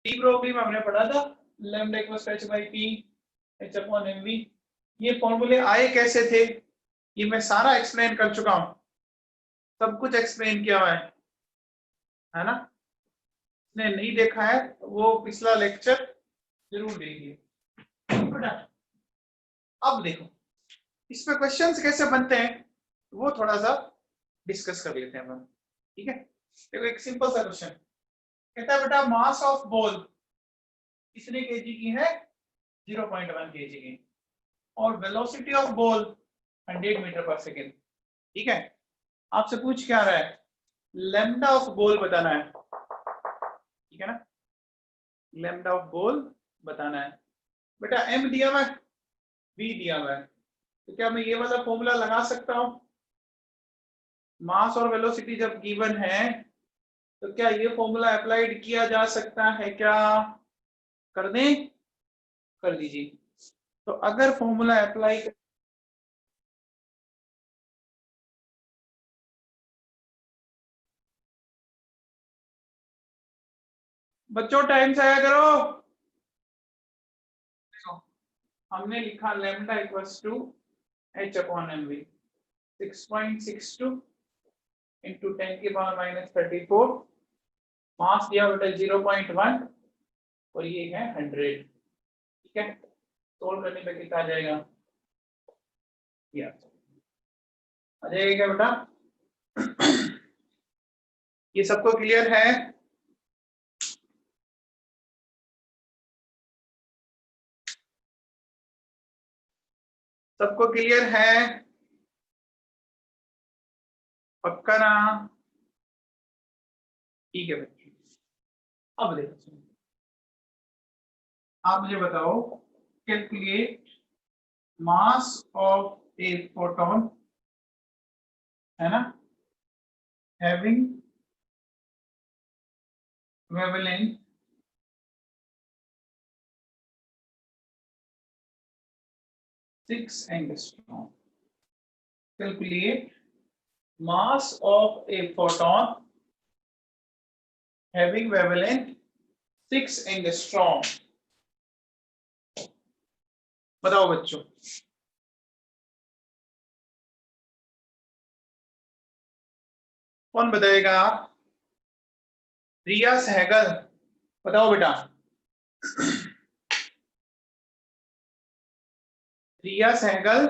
De Broglie में हमने पढ़ा था lambda equals to h by p h upon mv। ये फॉर्मूले आए कैसे थे ये मैं सारा एक्सप्लेन कर चुका हूं, सब कुछ एक्सप्लेन किया हुआ है ना। ने नहीं देखा है वो पिछला लेक्चर जरूर देखिए। अब देखो इसमें क्वेश्चंस कैसे बनते हैं वो थोड़ा सा डिस्कस कर लेते हैं हम, ठीक है। देखो एक सिंपल सा क्वेश्चन कहता है बेटा मास ऑफ बॉल कितने केजी की है 0.1 केजी की और वेलोसिटी ऑफ बॉल 100 मीटर पर सेकेंड, ठीक है। आपसे पूछ क्या रहा है लैम्डा ऑफ बॉल बताना है, ठीक है ना। लैम्डा ऑफ बॉल बताना है बेटा, m दिया हुआ है v दिया हुआ है, तो क्या मैं ये वाला फॉर्मूला लगा सकता हूं। मास और वेलोसिटी जब गिवन है तो क्या ये फॉर्मूला अप्लाइड किया जा सकता है क्या, कर दें, कर दीजिए। तो अगर फॉर्मूला अप्लाई बच्चों टाइम से आया करो। देखो हमने लिखा lambda equals to h upon mv 6.62 into 10 की पावर माइनस 34, मास दिया बेटा 0.1 और ये है 100, ठीक है। सोल्व करने पे कितना आ जाएगा, ये आ जाएगा क्या बेटा। ये सबको क्लियर है। सबको क्लियर है पक्का ना, ठीक है बच्चों। अब देखो आप मुझे बताओ calculate mass of a photon, है ना, having wavelength 6 angstrom. Calculate mass of a photon having wavelength 6 angstrom. बताओ बच्चों, कौन बताएगा। रिया सहगल बताओ बेटा। रिया सहगल,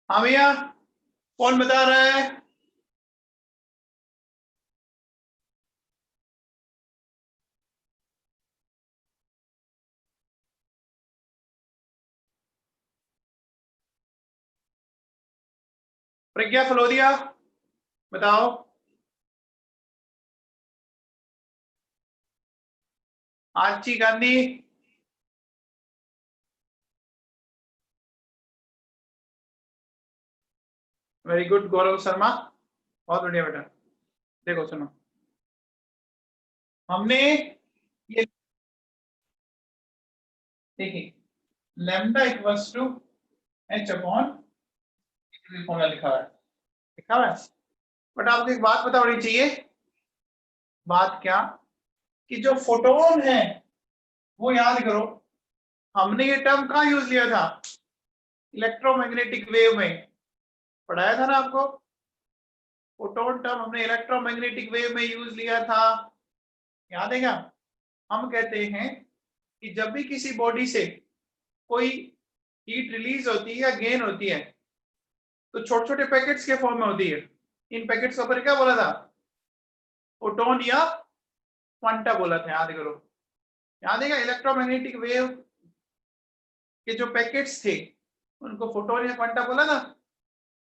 हाँ भैया कौन बता रहा है। प्रज्ञा फलोदिया बताओ। Archi Gandhi, very good. गौरव शर्मा, बहुत बढ़िया बेटा। देखो सुनो, हमने ये देखिए lambda equals to h upon formula लिखा हुआ है, लिखा हुआ है। बट आपको एक बात पता होनी चाहिए, बात क्या, कि जो फोटोन है वो याद करो हमने ये टर्म कहाँ यूज लिया था, इलेक्ट्रोमैग्नेटिक वेव में पढ़ाया था ना आपको। फोटोन टर्म हमने इलेक्ट्रोमैग्नेटिक वेव में यूज लिया था, याद है क्या। हम कहते हैं कि जब भी किसी बॉडी से कोई हीट रिलीज होती है या गेन होती है तो छोटे छोटे पैकेट्स के फॉर्म में होती है। इन पैकेट्स के ऊपर क्या बोला था, फोटोन या क्वांटा बोला था, याद करो। याद है क्या, इलेक्ट्रोमैग्नेटिक वेव के जो पैकेट्स थे उनको फोटोन या क्वांटा बोला था।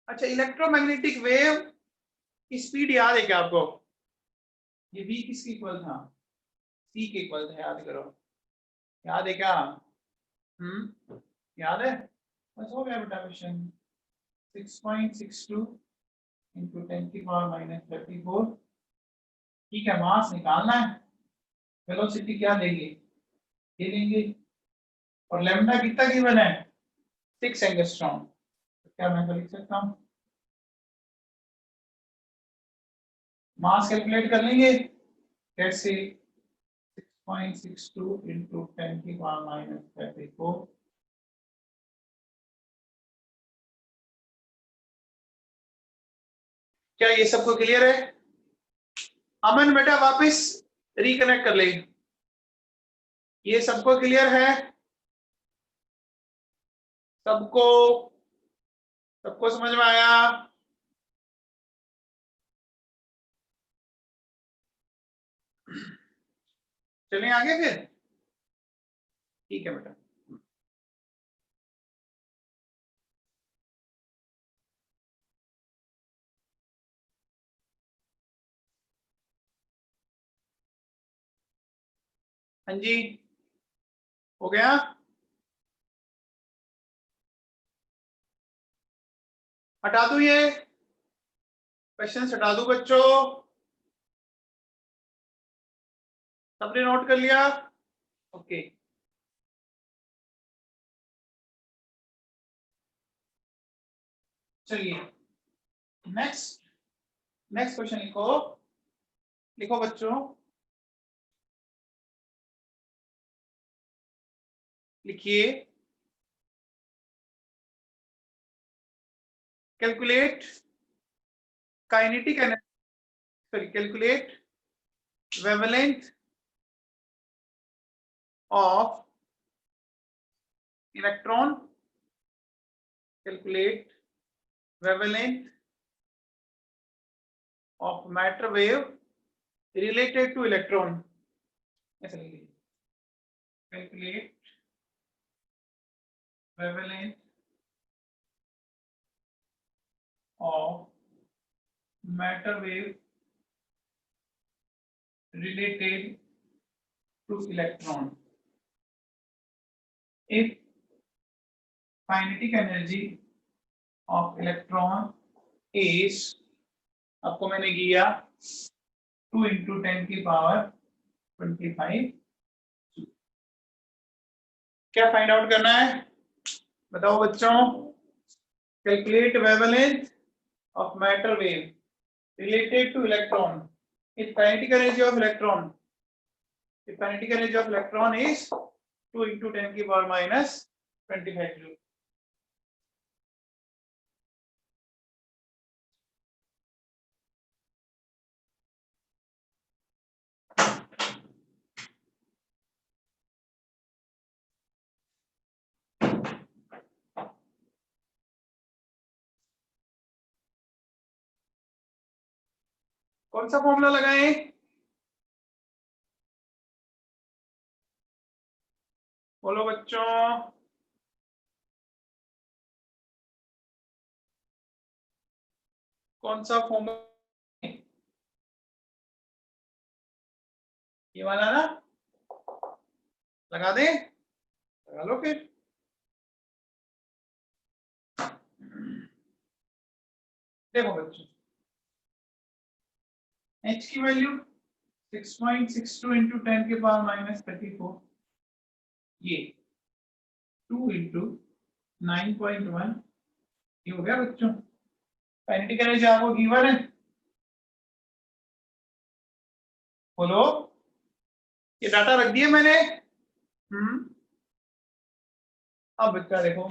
अच्छा इलेक्ट्रोमैग्नेटिक वेव की स्पीड याद है क्या आपको, ये v किसके इक्वल था, c के इक्वल था, याद करो। याद है क्या, याद है, बस हो गया बेटा क्वेश्चन। 6.62 इंटू 10 की पावर माइनस 34, ठीक है। मास निकालना है, वेलोसिटी क्या देंगे ये लेंगे और लैम्डा कितना गिवन है 6 एंगस्ट्रॉम। तो क्या मैं लिख सकता हूँ मास कैलकुलेट कर लेंगे कैसे 6.62 into 10 की पावर माइनस 34। क्या ये सबको क्लियर है? अमन बेटा वापस रिकनेक्ट कर ले। ये सबको क्लियर है? सबको सबको समझ में आया? चलें आगे फिर। ठीक है बेटा। हाँ जी हो गया। हटा दूं ये क्वेश्चन, हटा दूं बच्चों? सबने नोट कर लिया? ओके चलिए नेक्स्ट नेक्स्ट क्वेश्चन लिखो। लिखो बच्चों, लिखिए calculate kinetic energy, sorry calculate wavelength of electron, calculate wavelength of matter wave related to electron। ऐसा लिखिए calculate wavelength of matter wave related to electron if kinetic energy of electron is, आपको मैंने किया 2 into 10 की power 25। क्या find out करना है बताओ बच्चों? Calculate wavelength of matter wave related to electron if kinetic energy of electron, if kinetic energy of electron is 2 into 10 की पावर minus 25 जूल। कौन सा फॉर्मूला लगाएं? बोलो बच्चों। कौन सा फॉर्मूला? ये वाला ना, लगा दे, लगा लो फिर। देखो बच्चों h की वैल्यू 6.62 into 10 के पावर माइनस 34, ये 2 into 9.1, ये हो गया बच्चों। काइनेटिक एनर्जी आपको गिवन है, बोलो। ये डाटा रख दिए मैंने। अब बच्चा देखो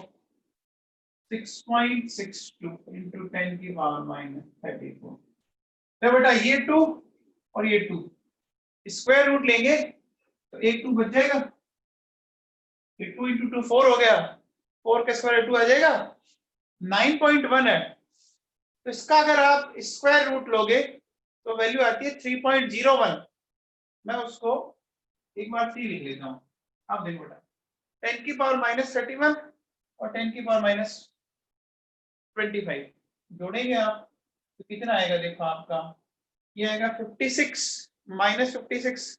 6.62 into 10 की पावर माइनस 34। तो बेटा ये 2 और ये 2 स्क्वायर रूट लेंगे तो एक 2 बच जाएगा। ये 2 into 2 4 हो गया, 4 का स्क्वायर 2 आ जाएगा, 9.1 है। तो इसका अगर आप स्क्वायर रूट लोगे तो वैल्यू आती है 3.01। मैं उसको एक बार 3 लिख लेता हूँ। आप देखो बेटा 10 की पावर माइनस 31 और 10 की पावर माइनस 25 जोड़ेंगे आप तो कितना आएगा? देखो आपका ये आएगा 56 माइनस 56,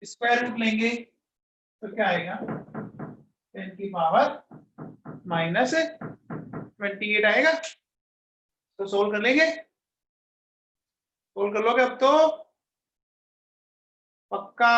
स्क्वायर रूट लेंगे तो क्या आएगा 10 की पावर माइनस 28 आएगा। तो सोल्व कर लेंगे, सोल्व कर लोगे अब तो पक्का?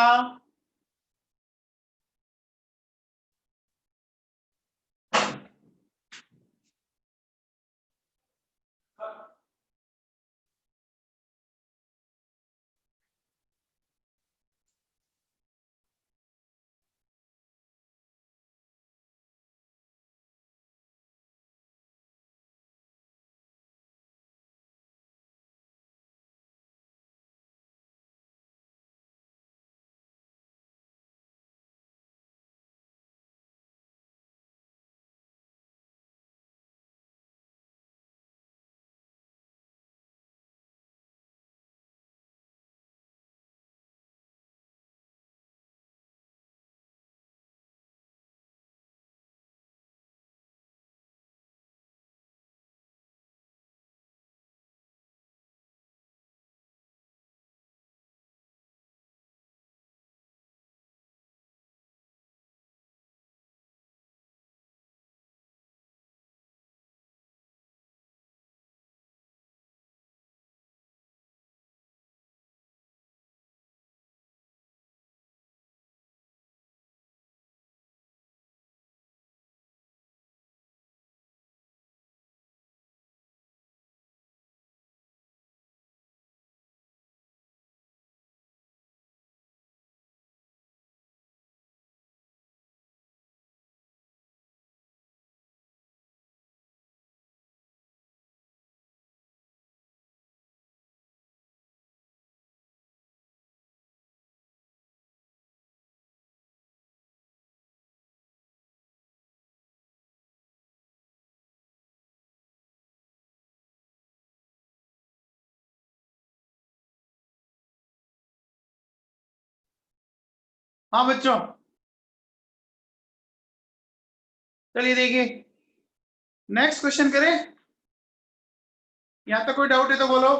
हाँ बच्चों, चलिए देखिए नेक्स्ट क्वेश्चन करें। यहां तक कोई डाउट है तो बोलो।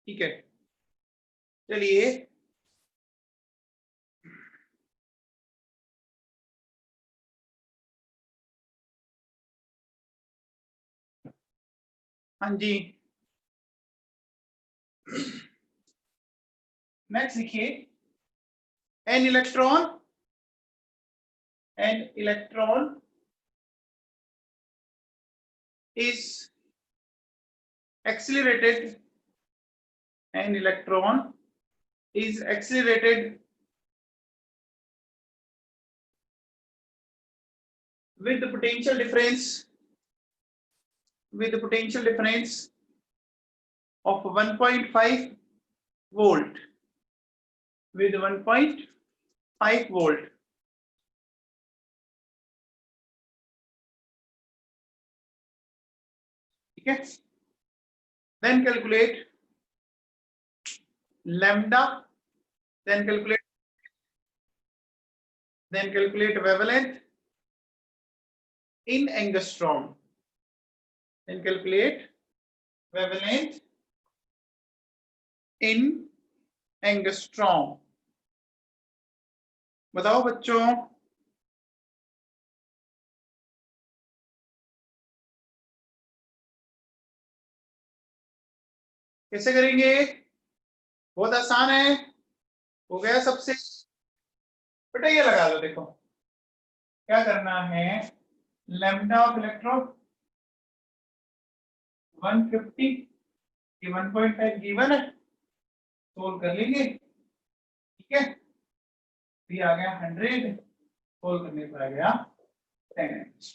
ठीक है, चलिए हाँ जी, नेक्स्ट लिखिए, an electron is accelerated, an electron is accelerated with the potential difference of 1.5 volt, with 1.5 volt. ठीक है, then calculate lambda, then calculate wavelength in angstrom, then calculate wavelength in angstrom. बताओ बच्चों, कैसे करेंगे? बहुत आसान है, हो गया सबसे। बेटा ये लगा लो, देखो क्या करना है, लैम्डा ऑफ इलेक्ट्रॉन 150 की 1.5 गिवन है, सोल्व कर लेंगे। ठीक है, ये आ गया 100, सोल्व करने पर आ गया 10।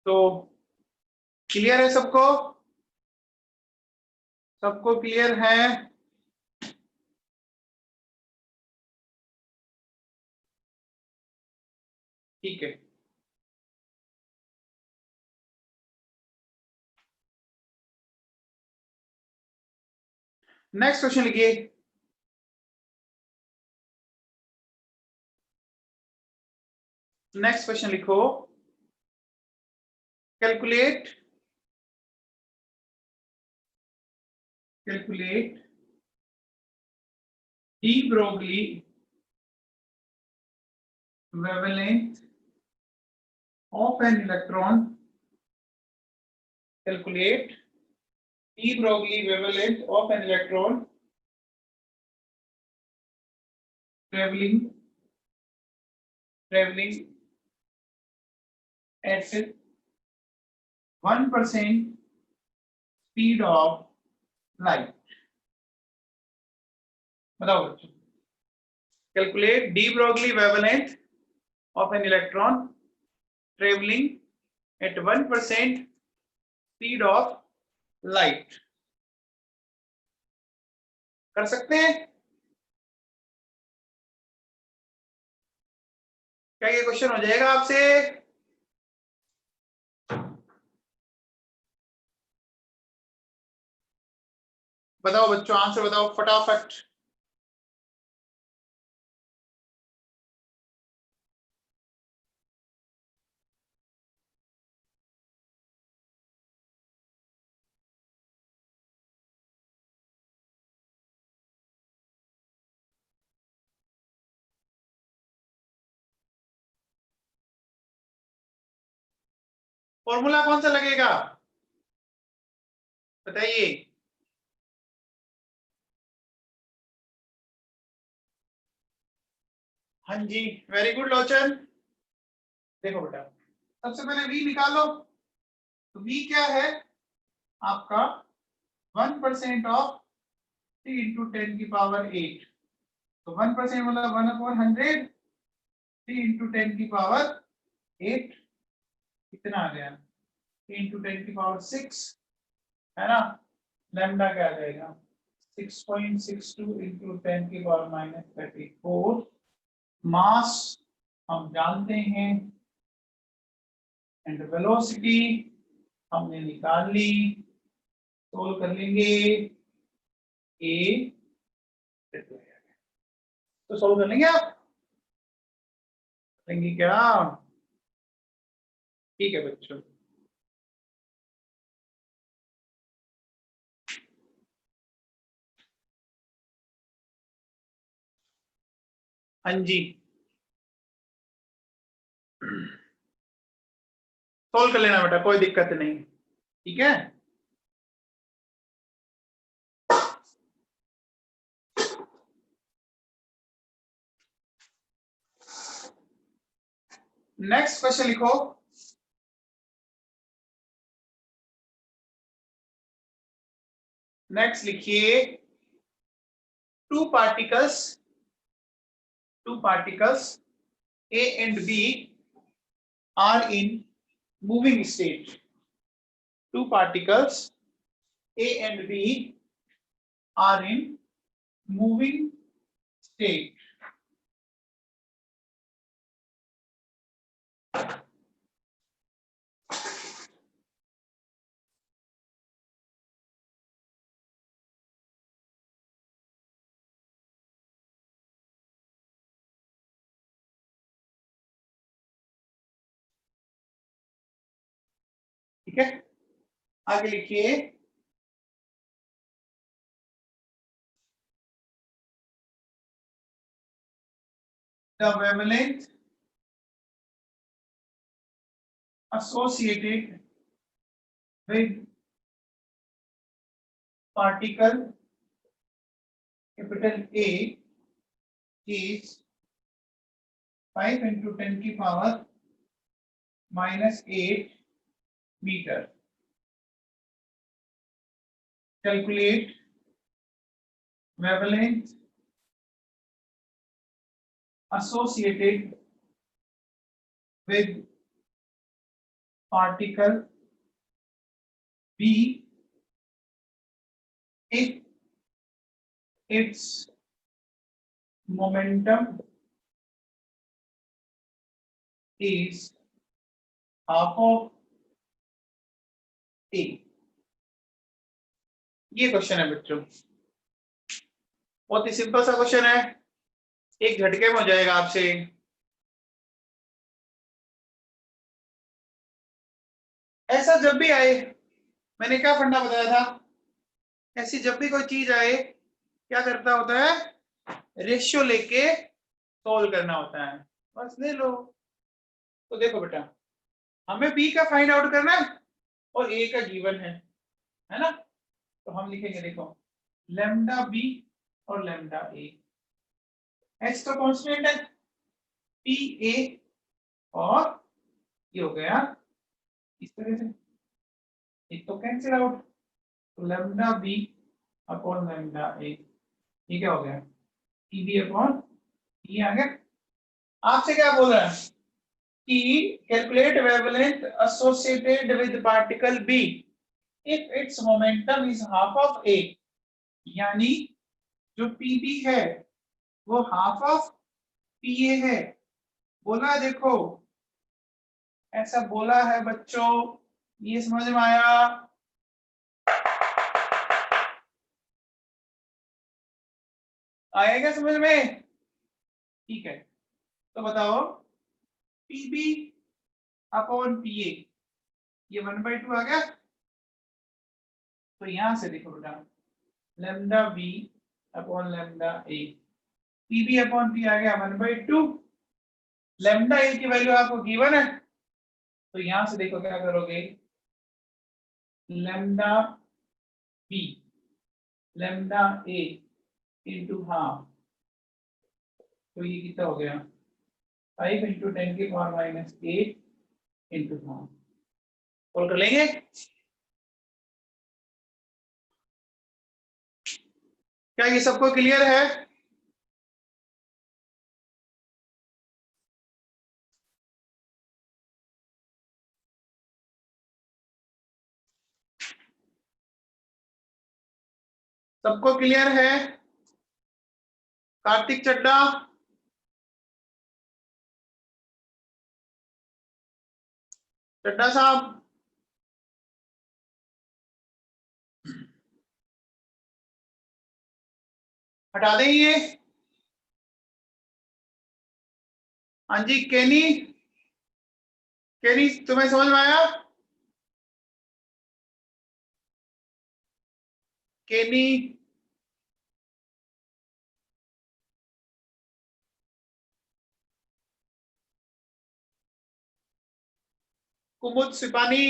तो क्लियर है सबको? सबको क्लियर है? ठीक है, नेक्स्ट क्वेश्चन लिखिए। नेक्स्ट क्वेश्चन लिखो, calculate de Broglie wavelength of an electron, calculate de Broglie wavelength of an electron traveling at 1% speed of light. बताओ बच्चों, calculate de Broglie wavelength of an electron traveling at 1% speed of light. कर सकते हैं? क्या ये question हो जाएगा आपसे? बताओ बच्चों, आंसर बताओ फटाफट। फॉर्मूला कौन सा लगेगा बताइए? हाँ जी, वेरी गुड लोचन। देखो बेटा, सबसे पहले v निकालो। तो v क्या है आपका? 1% ऑफ 3 इंटू 10 की पावर 8। तो 1% मतलब 1/100, 3 इंटू 10 की पावर 8 कितना आ गया? 3 इंटू 10 की पावर 6 है ना। लैम्डा क्या आ जाएगा? 6.62 इंटू 10 की पावर -34। मास हम जानते हैं, एंड वेलोसिटी हमने निकाल ली, सोल्व कर लेंगे ए, तो सोल्व कर लेंगे आप, लेंगे क्या? ठीक है बच्चों। हाँ जी, सोल्व कर लेना बेटा, कोई दिक्कत नहीं, ठीक है। नेक्स्ट क्वेश्चन लिखो। नेक्स्ट लिखिए, two particles A and B are in moving state. Two particles A and B are in moving state. ठीक है, आगे लिखिए, the wavelength associated with particle capital A is 5 into 10 की power -8 metre. Calculate wavelength associated with particle B if its momentum is half of A. ये question है बच्चों, बहुत ही simple सा क्वेश्चन है, एक झटके में हो जाएगा आपसे। ऐसा जब भी आए, मैंने क्या फंडा बताया था, ऐसी जब भी कोई चीज आए क्या करता होता है, रेशियो लेके सोल्व करना होता है, बस ले लो। तो देखो बेटा, हमें बी का फाइंड आउट करना है और ए का गिवन है ना, तो हम लिखेंगे, देखो लैम्डा बी और लैम्डा ए, एच तो कांस्टेंट है, पी ए, और ये हो गया इस तरह से, एक तो कैंसिल आउट, तो लैम्डा बी अपॉन लैम्डा ए, ये क्या हो गया, पी बी अपॉन, ये आ गया। आपसे क्या बोल रहा है कि calculate wavelength associated with particle B if its momentum is half of A, यानी जो पीबी है वो हाफ ऑफ पीए है, बोला है, देखो ऐसा बोला है बच्चों, ये समझ में आया? आएगा समझ में? ठीक है, तो बताओ पीबी अपॉन पीए, ये 1/2 आ गया, तो यहां से देखो बेटा, लैम्डा बी अपॉन लैम्डा ए, पीबी अपॉन पी आ गया 1/2, लैम्डा ए की वैल्यू आपको गिवन है, तो यहां से देखो क्या करोगे, लैम्डा बी लैम्डा ए इंटू हाफ, तो ये कितना हो गया, 5 इंटू 10 की पावर -8 इंटू हाफ, और कर लेंगे। क्या ये सबको क्लियर है? सबको क्लियर है? कार्तिक चड्डा, चड्डा साहब, हटा दें ये। हाँ जी केनी, केनी तुम्हें समझ में आया? केनी, कुमुद सिपानी,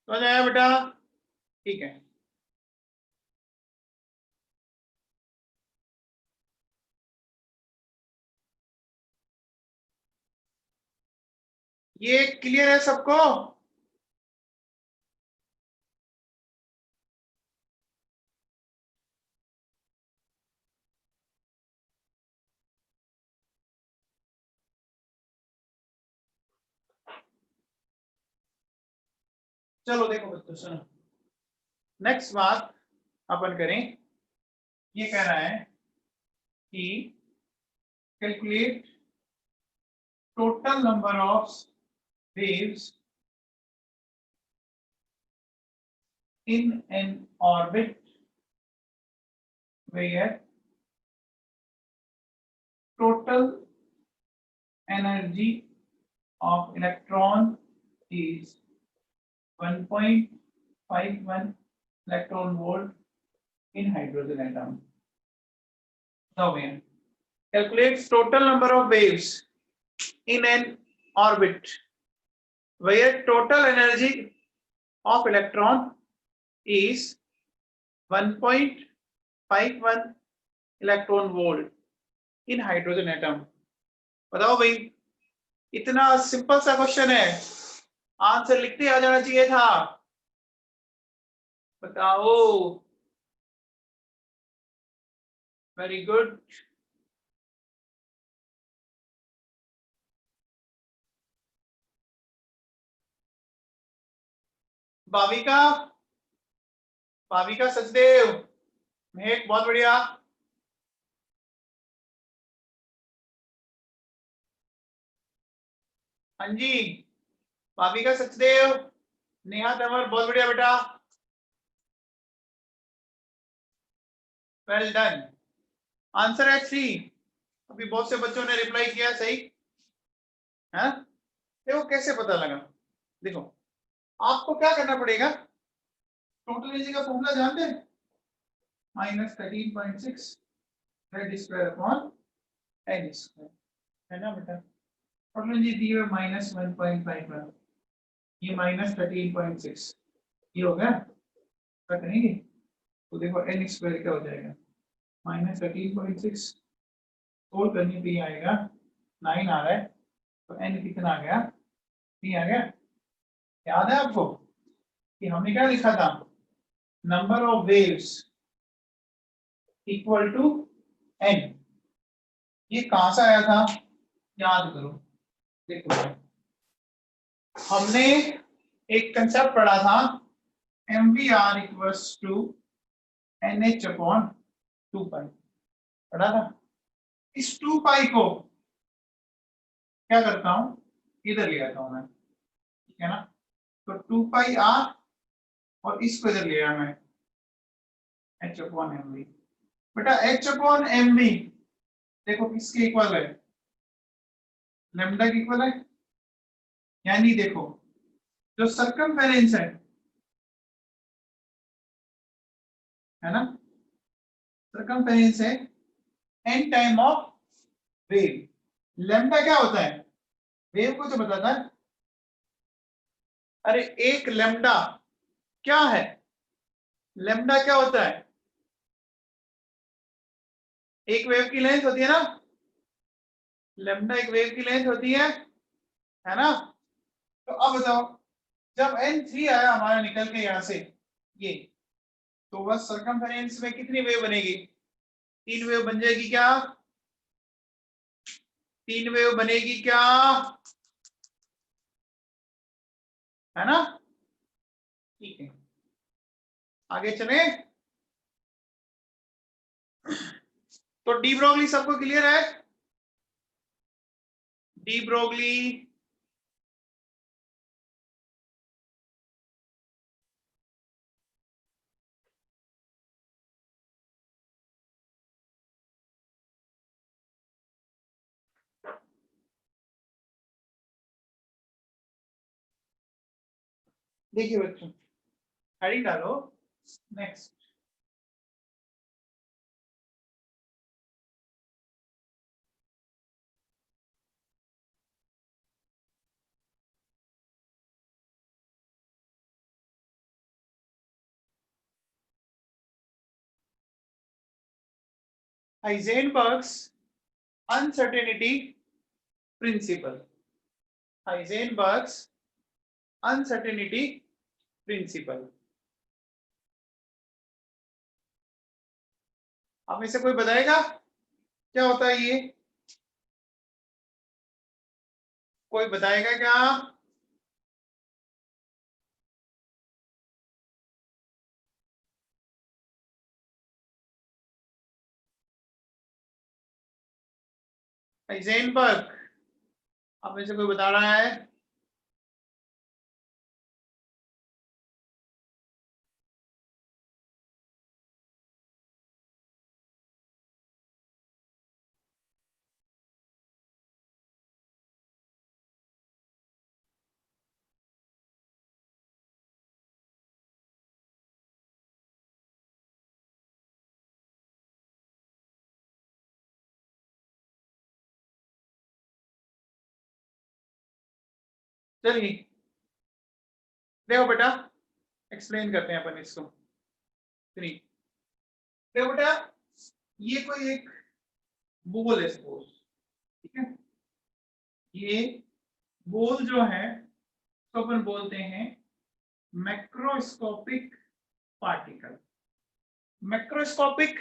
समझ में आया बेटा? ठीक है। ये क्लियर है सबको? चलो देखो बच्चों सुनो, नेक्स्ट बात अपन करें। ये कह रहा है कि calculate total number of waves in an orbit where total energy of electron is 1.51 electron volt in hydrogen atom. Now we calculate total number of waves in an orbit where total energy of electron is 1.51 electron volt in hydrogen atom. बताओ भाई, इतना simple सा question है, answer लिखते आ जाना चाहिए था। बताओ। Very good. भाविका, भाविका सचदेव, महक बहुत बढ़िया। हाँ जी, भाविका सचदेव, नेहा तंवर बहुत बढ़िया बेटा, वेल डन। आंसर है 3। अभी बहुत से बच्चों ने रिप्लाई किया सही है। देखो कैसे पता लगा, देखो आपको क्या करना पड़ेगा, टोटल एनर्जी का फॉर्मूला जानते हैं, -13.6 Z square upon N square, है ना बेटा? टोटल एनर्जी दी है -1.51, ये -13.6, ये हो गया, क्या करेंगे तो देखो N स्क्वायर क्या हो जाएगा, -13.6 सोल्व करने पे ये आएगा 9 आ रहा है, तो N कितना आ गया, 3 आ गया। याद है आपको कि हमने क्या लिखा था, number of waves equal to N, ये कहां से आया था, याद करो। देखो हमने एक कंसेप्ट पढ़ा था, MVR equals to NH upon 2 pi, पढ़ा था। इस 2 पाई को क्या करता हूं, इधर ले आता हूं मैं, ठीक है ना? तो 2 पाई R और इसको इधर ले आया मैं, H अपॉन MV। बेटा H अपॉन MV देखो किसके इक्वल है, लैम्डा के इक्वल है। यानी देखो जो सर्कमफेरेंस है ना, सर्कमफेरेंस है n time of wave. Lambda क्या होता है, वेव को जो बताता है। अरे एक लैम्डा क्या है, लैम्डा क्या होता है, एक वेव की लेंथ होती है ना, लैम्डा एक वेव की लेंथ होती है ना? तो अब बताओ, जब n3 आया हमारा निकल के यहां से ये, तो बस सर्कमफेरेंस में कितनी वेव बनेगी, 3 वेव बन जाएगी क्या, 3 वेव बनेगी क्या, है ना? ठीक है, आगे चले। तो डी ब्रोगली सबको क्लियर है, डी ब्रोगली, देखिए बच्चों, हेडिंग डालो next. Heisenberg's uncertainty principle. Heisenberg's uncertainty principle. आप में से कोई बताएगा क्या होता है ये? कोई बताएगा क्या? हाइजेनबर्ग, आप में से कोई बता रहा है? चलिए देखो बेटा, एक्सप्लेन करते हैं अपन इसको। देखो बेटा, ये कोई एक बॉल है सपोज, ठीक है? ये बॉल जो है तो अपन बोलते हैं मैक्रोस्कोपिक पार्टिकल। मैक्रोस्कोपिक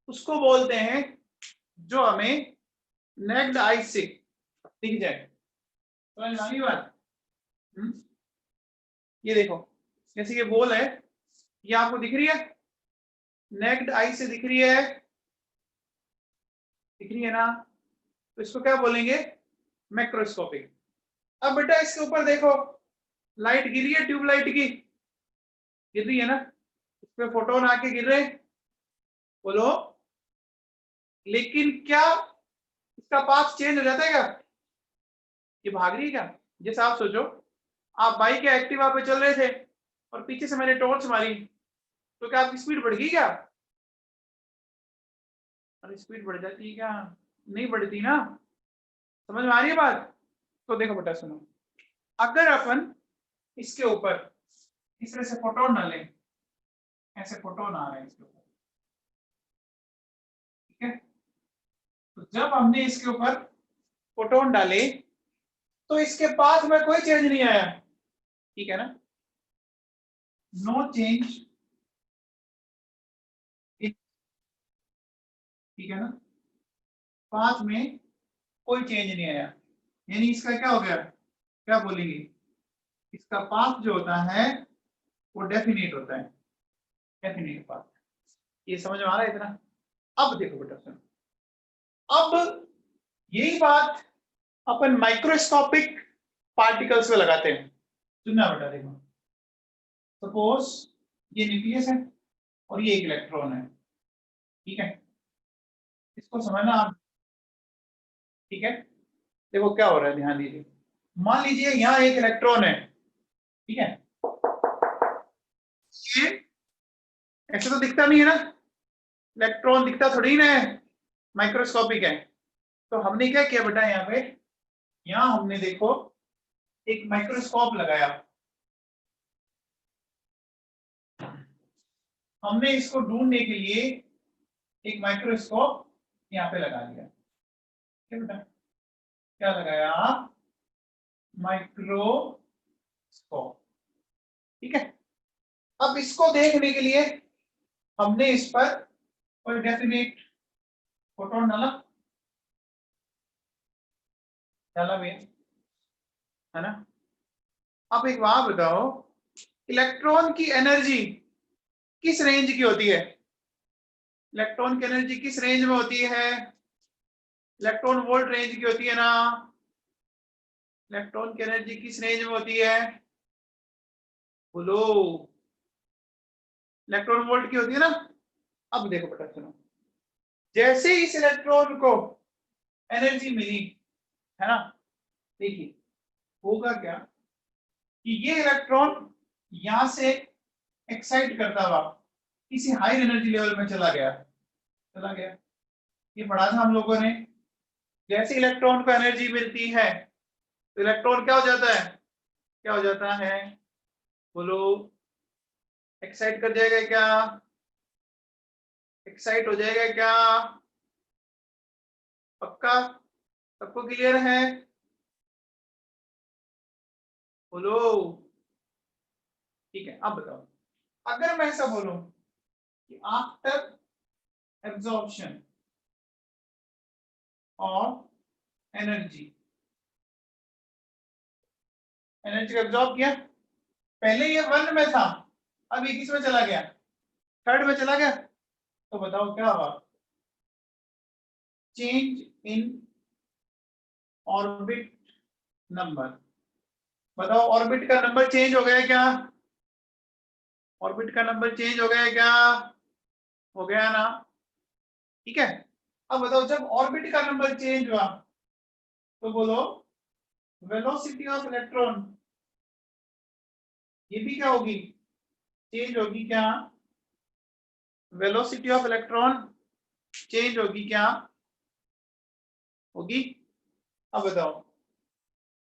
उसको बोलते हैं जो हमें नेक्ड आई से दिख जाए। समझ में आ गई बात? ये देखो, जैसे ये बॉल है, ये आपको दिख रही है, नेक्ड आई से दिख रही है, दिख रही है ना? तो इसको क्या बोलेंगे? मैक्रोस्कोपिक। अब बेटा इसके ऊपर देखो, लाइट गिरी है, ट्यूबलाइट की गिर रही है ना, इस पे फोटोन आके गिर रहे, बोलो। लेकिन क्या इसका पाथ चेंज हो जाता है क्या? ये भाग रही है क्या? जैसे आप सोचो, आप बाइक या एक्टिवा पे चल रहे थे और पीछे से मैंने टॉर्च मारी, तो क्या आपकी स्पीड बढ़ गई क्या? अरे स्पीड बढ़ जाती है क्या? नहीं बढ़ती ना। समझ में आ रही है बात? तो देखो बेटा सुनो, अगर अपन इसके ऊपर इस तरह से फोटोन डालें, ऐसे फोटोन आ रहे हैं इसके ऊपर, ठीक है? तो जब हमने इसके ऊपर फोटोन डाले तो इसके पाथ में कोई चेंज नहीं आया, ठीक है ना? नो चेंज, ठीक है ना? पाथ में कोई चेंज नहीं आया, यानी इसका क्या हो गया? क्या बोलेंगे? इसका पाथ जो होता है वो डेफिनेट होता है, डेफिनेट पाथ। ये समझ में आ रहा है इतना? अब देखो बेटा सुनो, अब यही बात अपन माइक्रोस्कोपिक पार्टिकल्स में लगाते हैं। सुनना बेटा, देखो सपोज ये न्यूक्लियस है और ये एक इलेक्ट्रॉन है, ठीक है? इसको समझना आप, ठीक है? देखो क्या हो रहा है, ध्यान दीजिए। मान लीजिए यहाँ एक इलेक्ट्रॉन है, ठीक है? ये ऐसे तो दिखता नहीं है ना, इलेक्ट्रॉन दिखता थोड़ी ना है, माइक्रोस्कोपिक है। तो हमने क्या किया बेटा, यहाँ पे, यहाँ हमने देखो एक माइक्रोस्कोप लगाया, हमने इसको ढूंढने के लिए एक माइक्रोस्कोप यहाँ पे लगा दिया, ठीक है बेटा? क्या लगाया? माइक्रोस्कोप, ठीक है? अब इसको देखने के लिए हमने इस पर कोई डेफिनेट फोटोन डाला, डाला भी है ना? अब एक बात बताओ, इलेक्ट्रॉन की एनर्जी किस रेंज की होती है? इलेक्ट्रॉन की एनर्जी किस रेंज में होती है? इलेक्ट्रॉन वोल्ट रेंज की होती है ना? इलेक्ट्रॉन की एनर्जी किस रेंज में होती है? बोलो। इलेक्ट्रॉन वोल्ट की होती है ना? अब देखो बेटा सुनो, जैसे इस इलेक्ट्रॉन को एनर्जी मिली, है ना? देखिए होगा क्या कि ये इलेक्ट्रॉन यहां से एक्साइट करता हुआ किसी हाई एनर्जी लेवल में चला गया। ये पढ़ा था हम लोगों ने। जैसे इलेक्ट्रॉन को एनर्जी मिलती है तो इलेक्ट्रॉन क्या हो जाता है, क्या हो जाता है बोलो, एक्साइट कर जाएगा क्या, एक्साइट हो जाएगा क्या, पक्का, सबको क्लियर है, बोलो। ठीक है, अब बताओ, अगर मैं ऐसा बोलूं कि after absorption of energy, energy absorb किया, पहले ये 1 में था, अब ये किस में चला गया, 3rd में चला गया, तो बताओ क्या हुआ, चेंज इन ऑर्बिट नंबर। बताओ ऑर्बिट का नंबर चेंज हो गया क्या, ऑर्बिट का नंबर चेंज हो गया क्या, हो गया ना, ठीक है। अब बताओ जब ऑर्बिट का नंबर चेंज हुआ तो बोलो वेलोसिटी ऑफ इलेक्ट्रॉन, ये भी क्या होगी, चेंज होगी क्या, वेलोसिटी ऑफ इलेक्ट्रॉन चेंज होगी क्या, होगी। अब बताओ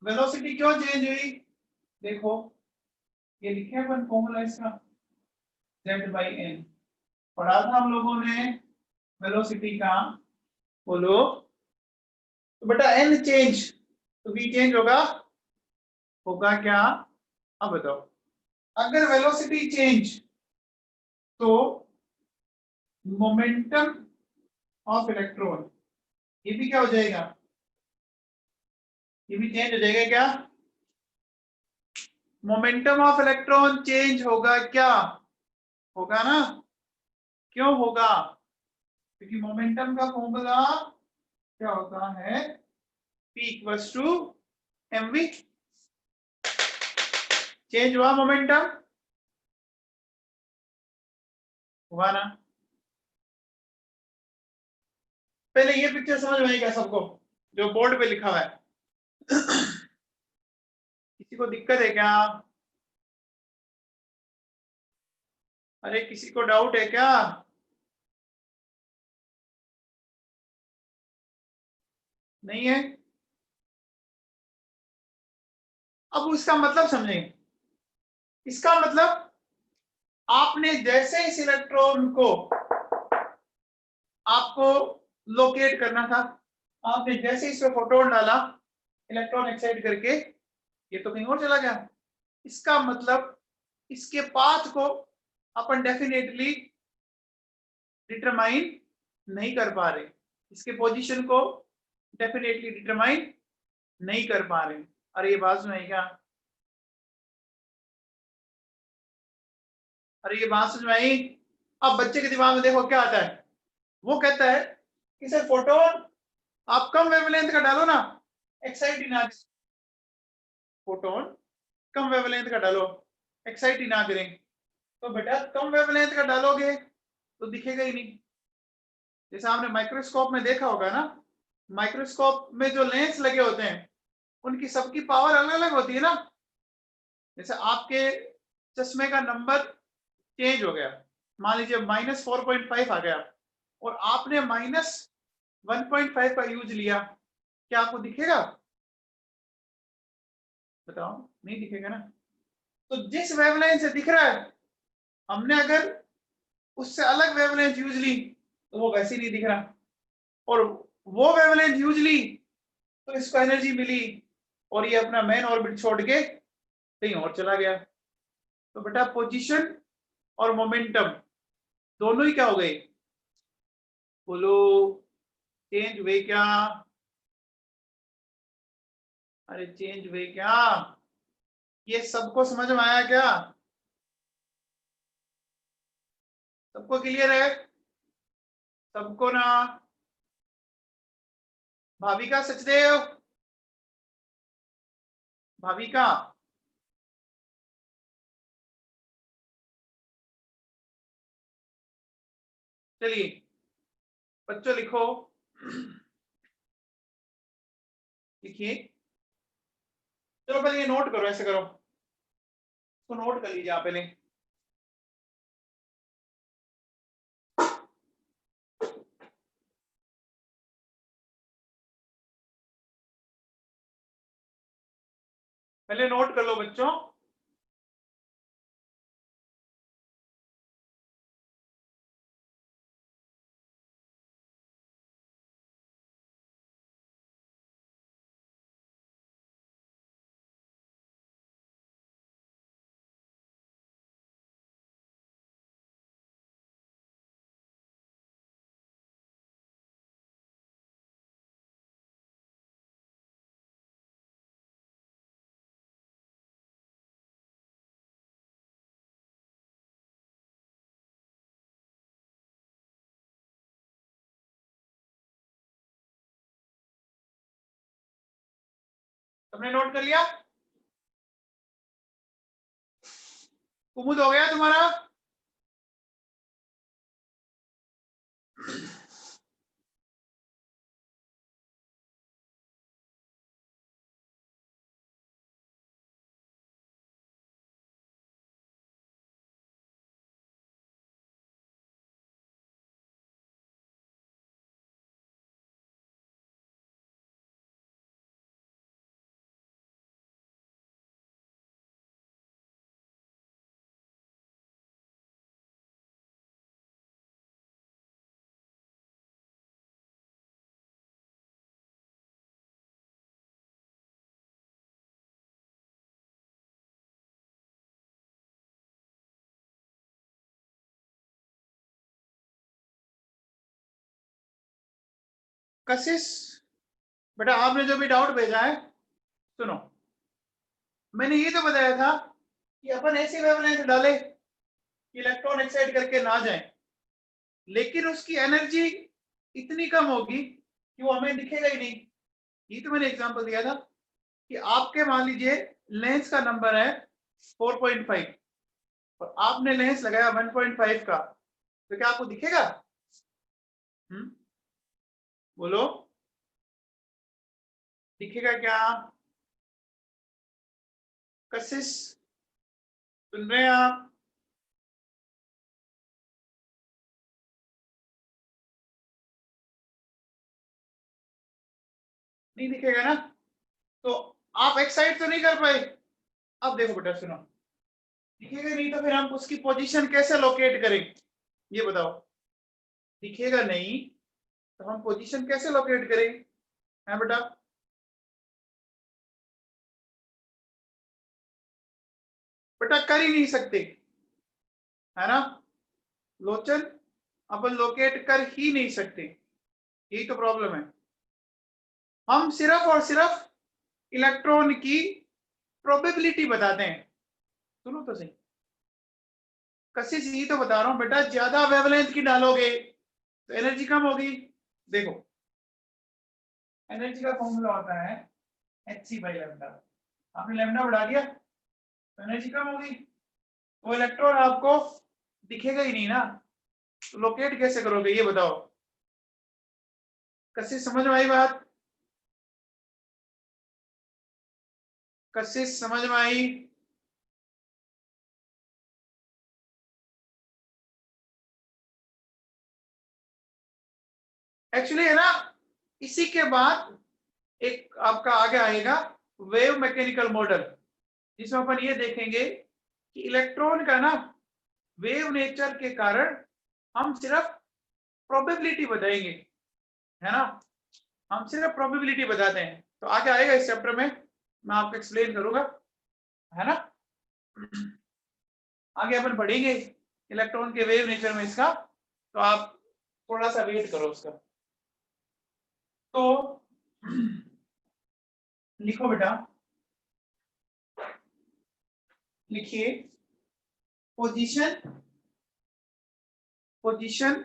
वेलोसिटी क्यों चेंज हुई, देखो ये लिखे अपन फॉर्मूला इसका, z/n पढ़ा था हम लोगों ने वेलोसिटी का, बोलो तो बेटा n चेंज तो v चेंज होगा, होगा क्या। अब बताओ अगर वेलोसिटी चेंज तो मोमेंटम ऑफ इलेक्ट्रॉन, ये भी क्या हो जाएगा, ये भी चेंज हो जाएगा क्या, मोमेंटम ऑफ इलेक्ट्रॉन चेंज होगा क्या, होगा ना, क्यों होगा, क्योंकि मोमेंटम का फॉर्मूला क्या होता है, P equals to mv, change हुआ मोमेंटम, हुआ ना। पहले ये पिक्चर समझ में आई क्या सबको, जो बोर्ड पे लिखा हुआ है, किसी को दिक्कत है क्या, अरे किसी को डाउट है क्या, नहीं है। अब उसका मतलब समझें, इसका मतलब आपने जैसे इस इलेक्ट्रॉन को आपको लोकेट करना था, आपने जैसे इसमें फोटोन डाला इलेक्ट्रॉन एक्साइट करके, ये तो कहीं और चला गया, इसका मतलब इसके पाथ को अपन डेफिनेटली डिटरमाइन नहीं कर पा रहे, इसके पोजीशन को डेफिनेटली डिटरमाइन नहीं कर पा रहे। अरे ये बात सुनाई क्या, अरे ये बात समझ में आई। अब बच्चे के दिमाग में देखो क्या आता है, वो कहता है कि सर फोटोन आप कम वेवलेंथ का डालो ना, एक्साइट ही ना, फोटोन कम वेवलेंथ का डालो, एक्साइट ही ना करें, तो बेटा कम वेवलेंथ का डालोगे तो दिखेगा ही नहीं। जैसे आपने माइक्रोस्कोप में देखा होगा ना, माइक्रोस्कोप में जो लेंस लगे होते हैं उनकी सबकी पावर अलग अलग होती है ना। जैसे आपके चश्मे का नंबर चेंज हो गया, मान लीजिए -4.5 आ गया और आपने -1.5 का यूज लिया, क्या आपको दिखेगा, बताओ, नहीं दिखेगा ना। तो जिस वेवलेंथ से दिख रहा है, हमने अगर उससे अलग वेवलेंथ यूज ली तो वो वैसे ही नहीं दिख रहा, और वो वेवलेंथ यूज ली तो इसको एनर्जी मिली और ये अपना मेन ऑर्बिट छोड़ के कहीं और चला गया। तो बेटा पोजीशन और मोमेंटम दोनों ही क्या हो गए, बोलो, चेंज हुए क्या, अरे चेंज हुए क्या, ये सबको समझ में आया क्या, सबको क्लियर है, सबको ना, भाविका सचदेव, भाविका, चलिए बच्चों लिखो, लिखिए, चलो पहले ये नोट करो, ऐसे करो, तो नोट कर लीजिए आप पहले। पहले नोट कर लो बच्चों। तुमने नोट कर लिया? कुमुद हो गया तुम्हारा? कशिश बेटा आपने जो भी डाउट भेजा है, सुनो, मैंने ये तो बताया था कि अपन ऐसी वेवलेंथ डाले कि इलेक्ट्रॉन एक्साइट करके ना जाए, लेकिन उसकी एनर्जी इतनी कम होगी कि वो हमें दिखेगा ही नहीं। ये तो मैंने एग्जांपल दिया था कि आपके मान लीजिए लेंस का नंबर है 4.5 और आपने लेंस लगाया 1.5 का, तो क्या आपको दिखेगा? बोलो, दिखेगा क्या? कशिश सुन रहे हैं आप? नहीं दिखेगा ना? तो आप एक्साइट तो नहीं कर पाए। अब देखो बेटा सुनो, दिखेगा नहीं तो फिर हम उसकी पोजीशन कैसे लोकेट करें, ये बताओ। दिखेगा नहीं तो हम पोजीशन कैसे लोकेट करें? है बेटा? बेटा कर ही नहीं सकते, है ना लोचन? अपन लोकेट कर ही नहीं सकते, यही तो प्रॉब्लम है। हम सिर्फ और सिर्फ इलेक्ट्रॉन की प्रोबेबिलिटी बताते हैं। सुनो तो सही, कशिश यही तो बता रहा हूं बेटा, ज्यादा वेवलेंथ की डालोगे तो एनर्जी कम होगी। देखो एनर्जी का फॉर्मूला होता है hc/लैम्डा। आपने लैम्डा बढ़ा दिया तो एनर्जी कम होगी, वो इलेक्ट्रॉन आपको दिखेगा ही नहीं ना, तो लोकेट कैसे करोगे ये बताओ। कशिश समझ में आई बात? कशिश समझ में आई? एक्चुअली है ना, इसी के बाद एक आपका आगे आएगा वेव मैकेनिकल मॉडल, जिसमें अपन ये देखेंगे कि इलेक्ट्रॉन का ना वेव नेचर के कारण हम सिर्फ प्रोबेबिलिटी बताएंगे, है ना, हम सिर्फ प्रोबेबिलिटी बताते हैं। तो आगे आएगा इस चैप्टर में, मैं आपको एक्सप्लेन करूंगा, है ना। आगे अपन पढ़ेंगे इलेक्ट्रॉन के वेव नेचर में इसका, तो आप थोड़ा सा वेट करो उसका। तो लिखो बेटा, लिखिए position, position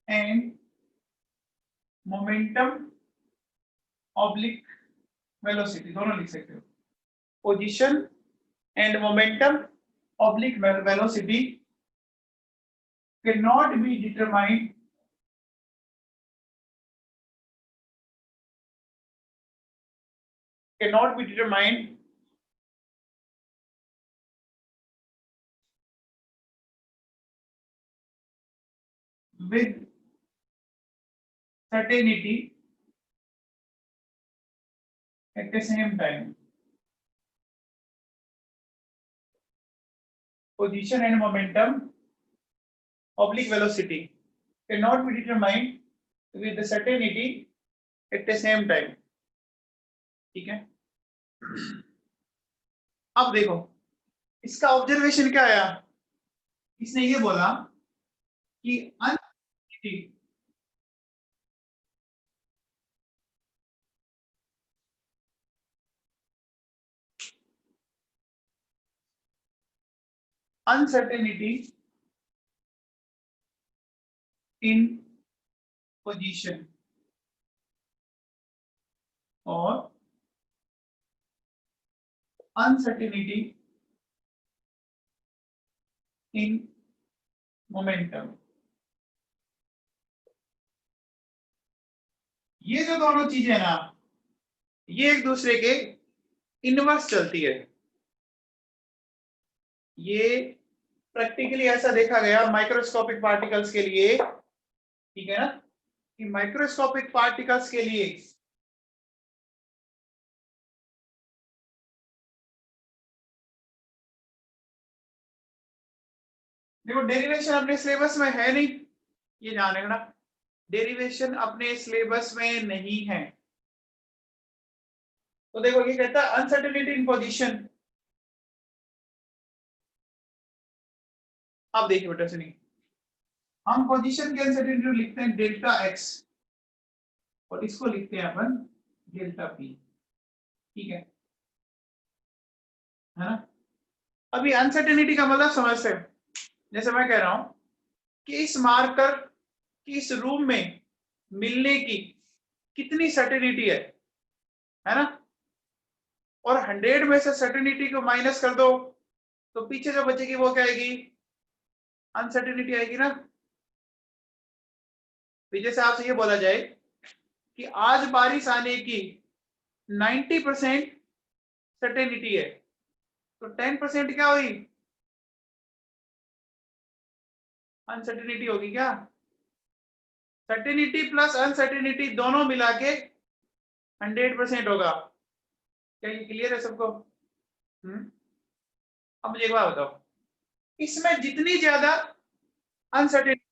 and momentum oblique velocity, दोनों लिख सकते हो। Position and momentum oblique velocity can not be determined cannot be determined with certainty at the same time. Position and momentum oblique velocity cannot be determined with the certainty at the same time. ठीक है, अब देखो इसका observation क्या आया, इसने ये बोला कि uncertainty in position और uncertainty in momentum, ये जो दोनों चीजें ना ये एक दूसरे के इनवर्स चलती है। ये प्रैक्टिकली ऐसा देखा गया माइक्रोस्कोपिक पार्टिकल्स के लिए, ठीक है ना, कि माइक्रोस्कोपिक पार्टिकल्स के लिए देखो डेरिवेशन अपने सिलेबस में है नहीं, ये ध्यान रखना, डेरिवेशन अपने सिलेबस में नहीं है। तो देखो ये कहता है अनसर्टेनिटी इन पोजीशन। अब देखिए बेटा सुनिए, हम पोजीशन की अनसर्टेनिटी लिखते हैं डेल्टा एक्स और इसको लिखते हैं अपन डेल्टा पी, ठीक है ना। अभी अनसर्टेनिटी का मतलब समझते हैं, जैसे मैं कह रहा हूं कि इस मार्कर की इस रूम में मिलने की कितनी सर्टेनिटी है ना, और 100 में से सर्टेनिटी को माइनस कर दो तो पीछे जो बचेगी वो क्या आएगी, अनसर्टेनिटी आएगी ना। जैसे आपसे ये बोला जाए कि आज बारिश आने की 90% सर्टेनिटी है, तो 10% क्या हुई, अनसर्टेनिटी होगी क्या। सर्टेनिटी प्लस अनसर्टेनिटी दोनों मिला के 100% होगा। क्या ये क्लियर है सबको? अब मुझे एक बात बताओ, इसमें जितनी ज्यादा अनसर्टेनिटी,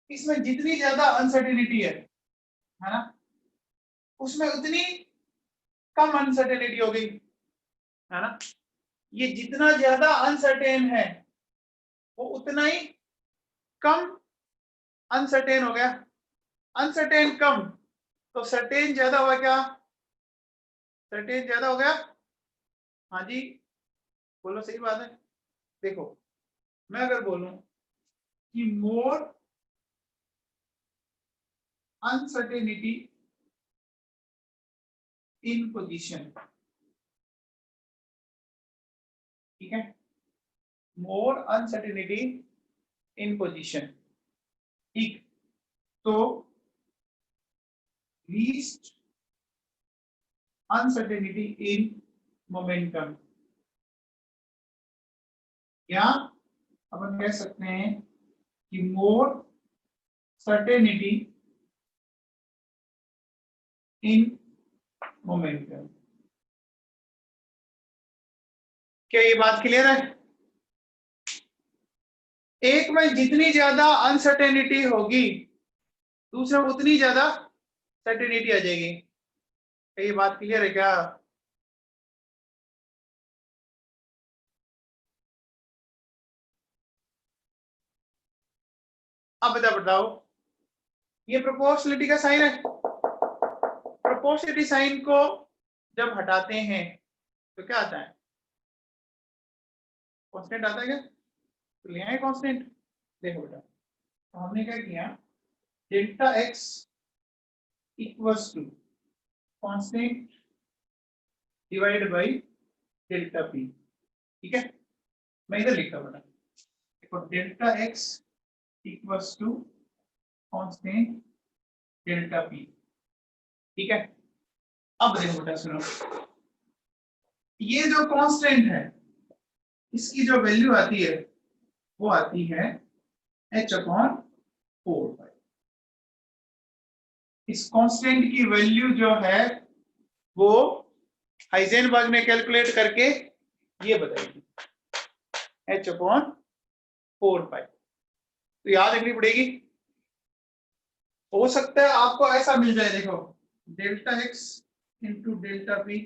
इसमें जितनी ज्यादा अनसर्टेनिटी है ना, उसमें उतनी कम अनसर्टेनिटी हो गई, है ना। ये जितना ज्यादा अनसर्टेन है वो उतना ही कम अनसर्टेन हो गया। अनसर्टेन कम तो सर्टेन ज्यादा हुआ क्या, सर्टेन ज्यादा हो गया। हाँ जी बोलो, सही बात है। देखो मैं अगर बोलूं कि मोर अनसर्टेनिटी इन पोजीशन, ठीक है, मोर अनसर्टेनिटी इन पोजीशन, ठीक, तो लीस्ट अनसर्टेनिटी इन मोमेंटम, या अपन कह सकते हैं कि मोर सर्टेनिटी इन मोमेंटम। क्या ये बात क्लियर है? एक में जितनी ज्यादा अनसर्टेनिटी होगी दूसरे में उतनी ज्यादा सर्टेनिटी आ जाएगी। क्या ये बात क्लियर है क्या? अब बताओ, ये प्रोपोर्शनलिटी का साइन है। प्रोपोर्शनलिटी साइन को जब हटाते हैं तो क्या आता है, कांस्टेंट आता है क्या? तो ले आए कांस्टेंट। देखो बेटा तो हमने क्या किया, delta X equals to constant divided by delta P, ठीक है। मैं इधर लिखता हूं बेटा, देखो delta X equals to constant delta P, ठीक है। अब देखो बेटा सुनो, ये जो कांस्टेंट है इसकी जो वैल्यू आती है वो आती है h/4 इस कांस्टेंट की वैल्यू जो है वो हाइजेनबर्ग ने कैलकुलेट करके ये बताई h/4 तो याद रखनी पड़ेगी। हो सकता है आपको ऐसा मिल जाए, देखो delta x into delta p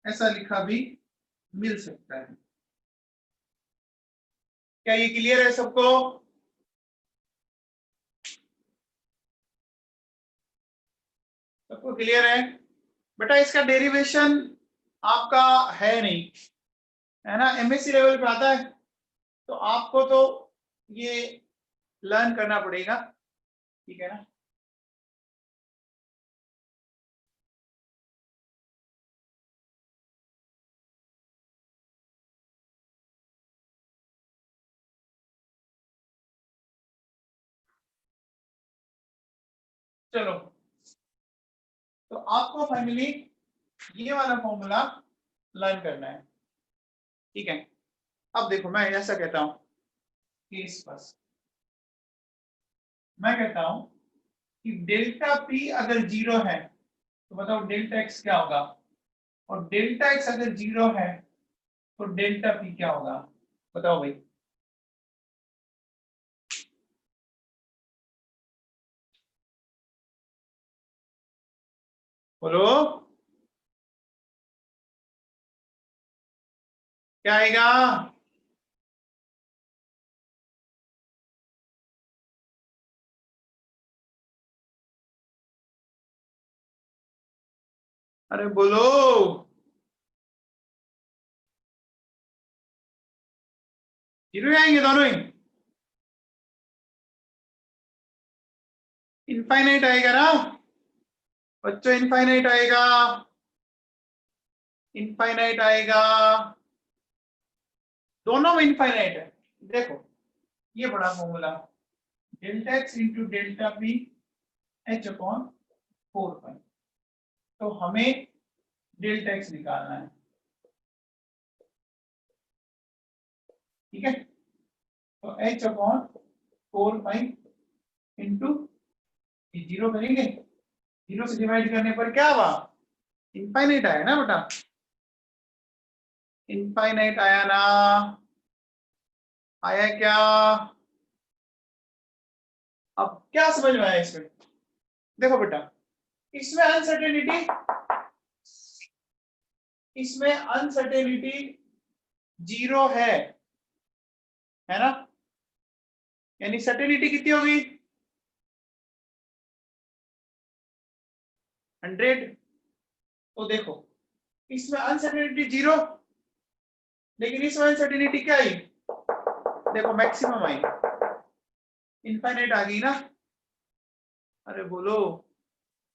ऐसा लिखा भी मिल सकता है। क्या ये क्लियर है सबको? सबको क्लियर है? बेटा इसका डेरिवेशन आपका है नहीं, है ना, एमएससी लेवल पे आता है तो आपको तो ये लर्न करना पड़ेगा, ठीक है ना। चलो तो आपको फाइनली ये वाला फॉर्मूला लर्न करना है, ठीक है। अब देखो मैं ऐसा कहता हूं कि इस पास मैं कहता हूं कि डेल्टा पी अगर जीरो है तो बताओ डेल्टा एक्स क्या होगा, और डेल्टा एक्स अगर जीरो है तो डेल्टा पी क्या होगा, बताओ भाई। बोलो क्या आएगा? अरे बोलो, जीरो आएंगे दोनों ही, इनफाइनाइट आएगा ना बच्चों, इनफाइनाइट आएगा, इनफाइनाइट आएगा, दोनों में इनफाइनाइट है। देखो ये बड़ा formula delta x into delta P h/4 तो हमें डेल्टा एक्स निकालना है, ठीक है। तो h/4 इंटू जीरो करेंगे, जीरो से डिवाइड करने पर क्या हुआ, इनफाइनाइट आया ना बेटा, इनफाइनाइट आया ना, आया क्या? अब क्या समझ में आया इसमें? देखो बेटा इसमें अनसर्टेनिटी, इसमें अनसर्टेनिटी जीरो है ना, यानी सर्टेनिटी कितनी होगी 100। तो देखो इसमें अनसर्टेनिटी जीरो, लेकिन इसमें अनसर्टेनिटी क्या आई, देखो मैक्सिमम आई, इनफाइनाइट आ गई ना। अरे बोलो,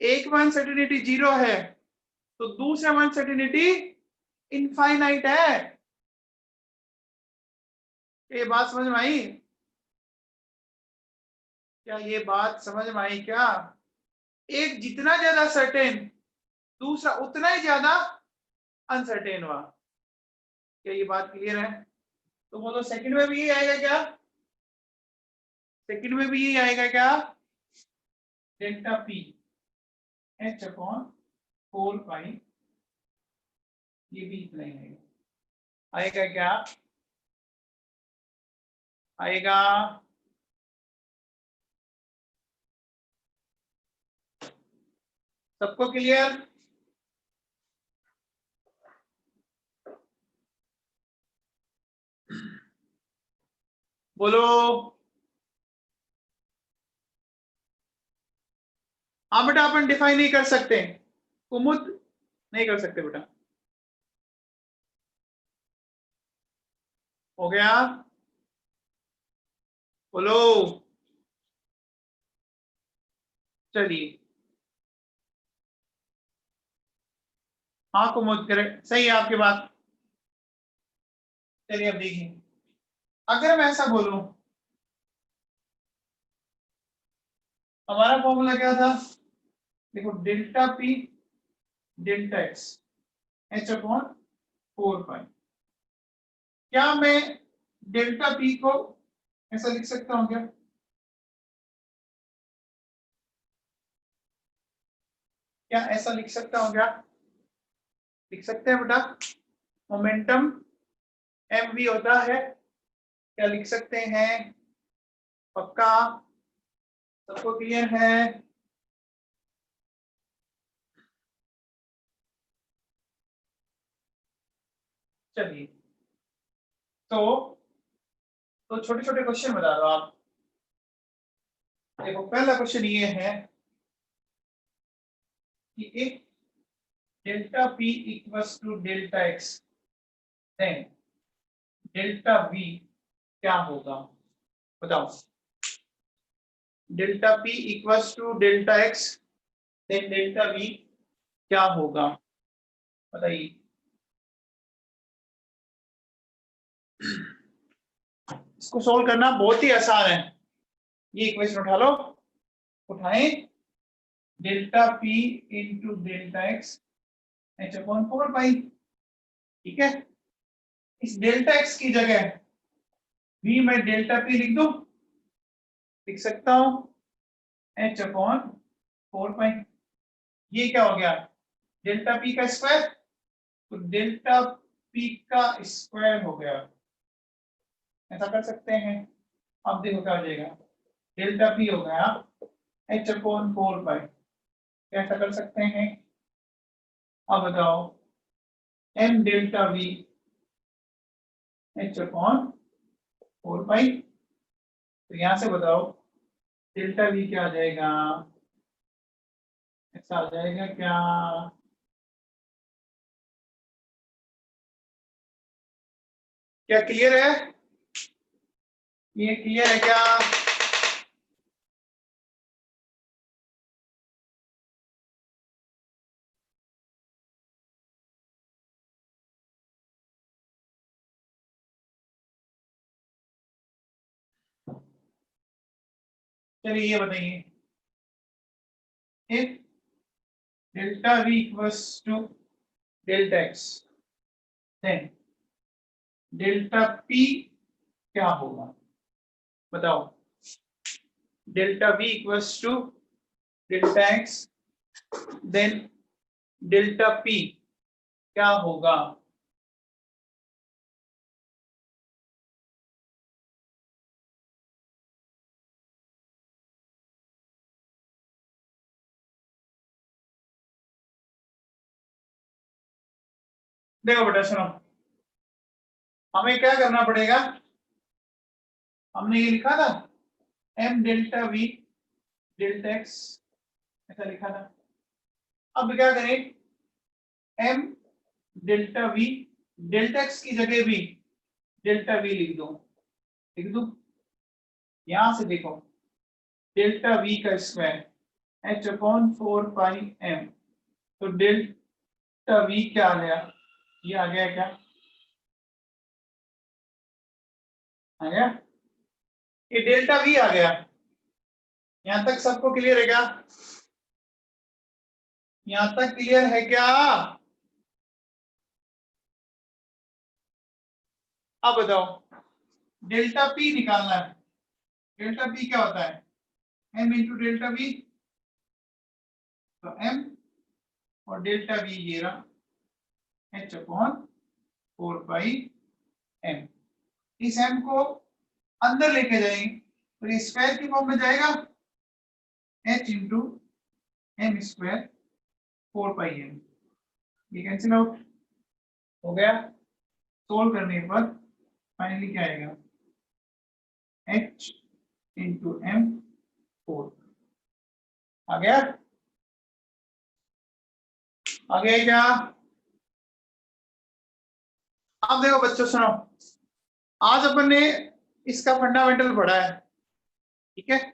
एक में अनसर्टेनिटी जीरो है तो दूसरे में अनसर्टेनिटी इनफाइनाइट है। ये बात समझ में आई? क्या ये बात समझ में आई क्या? एक जितना ज्यादा सर्टेन दूसरा उतना ही ज्यादा अनसर्टेन हुआ। क्या ये बात क्लियर है? तो बोलो सेकंड में भी यही आएगा क्या, सेकंड में भी यही आएगा क्या, डेल्टा पी h/4 ये भी इतना ही आएगा, आएगा क्या, आएगा? सबको क्लियर? बोलो हाँ बेटा, अपन डिफाइन नहीं कर सकते, कुमुद नहीं कर सकते बेटा। हो गया? बोलो चलिए, हाँ कुमुद करेक्ट, सही है आपकी बात। चलिए अब देखिए, अगर मैं ऐसा बोलूं, हमारा फॉर्मूला क्या था, देखो delta P delta x H upon 4 पाई। क्या मैं डेल्टा पी को ऐसा लिख सकता हूं क्या? क्या ऐसा लिख सकता हूं क्या? लिख सकते हैं बेटा। मोमेंटम एम वी होता है, क्या लिख सकते हैं? पक्का? सबको क्लियर है? चलिए, तो छोटे छोटे क्वेश्चन बता दो आप। देखो पहला क्वेश्चन ये है कि एक delta P equals to delta X, then delta V क्या होगा? बताओ। Delta P equals to delta X, then delta V क्या होगा? बताइए। इसको सोल्व करना बहुत ही आसान है। ये इक्वेशन उठा लो, उठाएं। Delta P into delta x H upon 4 पाई। ठीक है, इस डेल्टा एक्स की जगह भी मैं डेल्टा पी लिख दूं, लिख सकता हूं एच अपॉन 4 पाई। ये क्या हो गया? डेल्टा पी का स्क्वायर, तो डेल्टा पी का स्क्वायर हो गया। ऐसा कर सकते हैं। अब देखो क्या हो जाएगा, डेल्टा पी हो गया एच अपॉन 4 पाई। कैसा कर सकते हैं? अब बताओ, M delta V H upon 4 pi. तो यहां से बताओ डेल्टा वी क्या आ जाएगा? ऐसा आ जाएगा क्या? क्या क्लियर है? ये क्लियर है क्या? चलिए ये बताइए, if delta v equals to delta x, then delta p क्या होगा? बताओ। Delta v equals to delta x, then delta p क्या होगा? देखो बेटा सुनो, हमें क्या करना पड़ेगा? हमने ये लिखा था m delta v delta x, ऐसा लिखा था। अब क्या करें, m delta v delta x की जगह भी डेल्टा v लिख दो। लिख दो, यहां से देखो डेल्टा v का स्क्वायर h अपॉन 4 पाई m, तो डेल्टा v क्या आ गया? ये आ गया क्या? आ गया? ये डेल्टा v आ गया। यहां तक सबको क्लियर है क्या? यहां तक क्लियर है क्या? अब बताओ, डेल्टा p निकालना है। डेल्टा p क्या होता है? m इंटू डेल्टा v, तो m और डेल्टा v ये रहा h अपॉन 4 पाई m। इस m को अंदर लेके जाएंगे तो ये स्क्वायर की फॉर्म में जाएगा, h इंटू एम स्क्वायर 4 पाई m। ये कैंसिल आउट हो गया। सोल्व करने पर फाइनली क्या आएगा? h इंटू एम 4 आ गया। आ गया क्या? अब देखो बच्चों सुनो, आज अपन ने इसका फंडामेंटल पढ़ा है, ठीक है।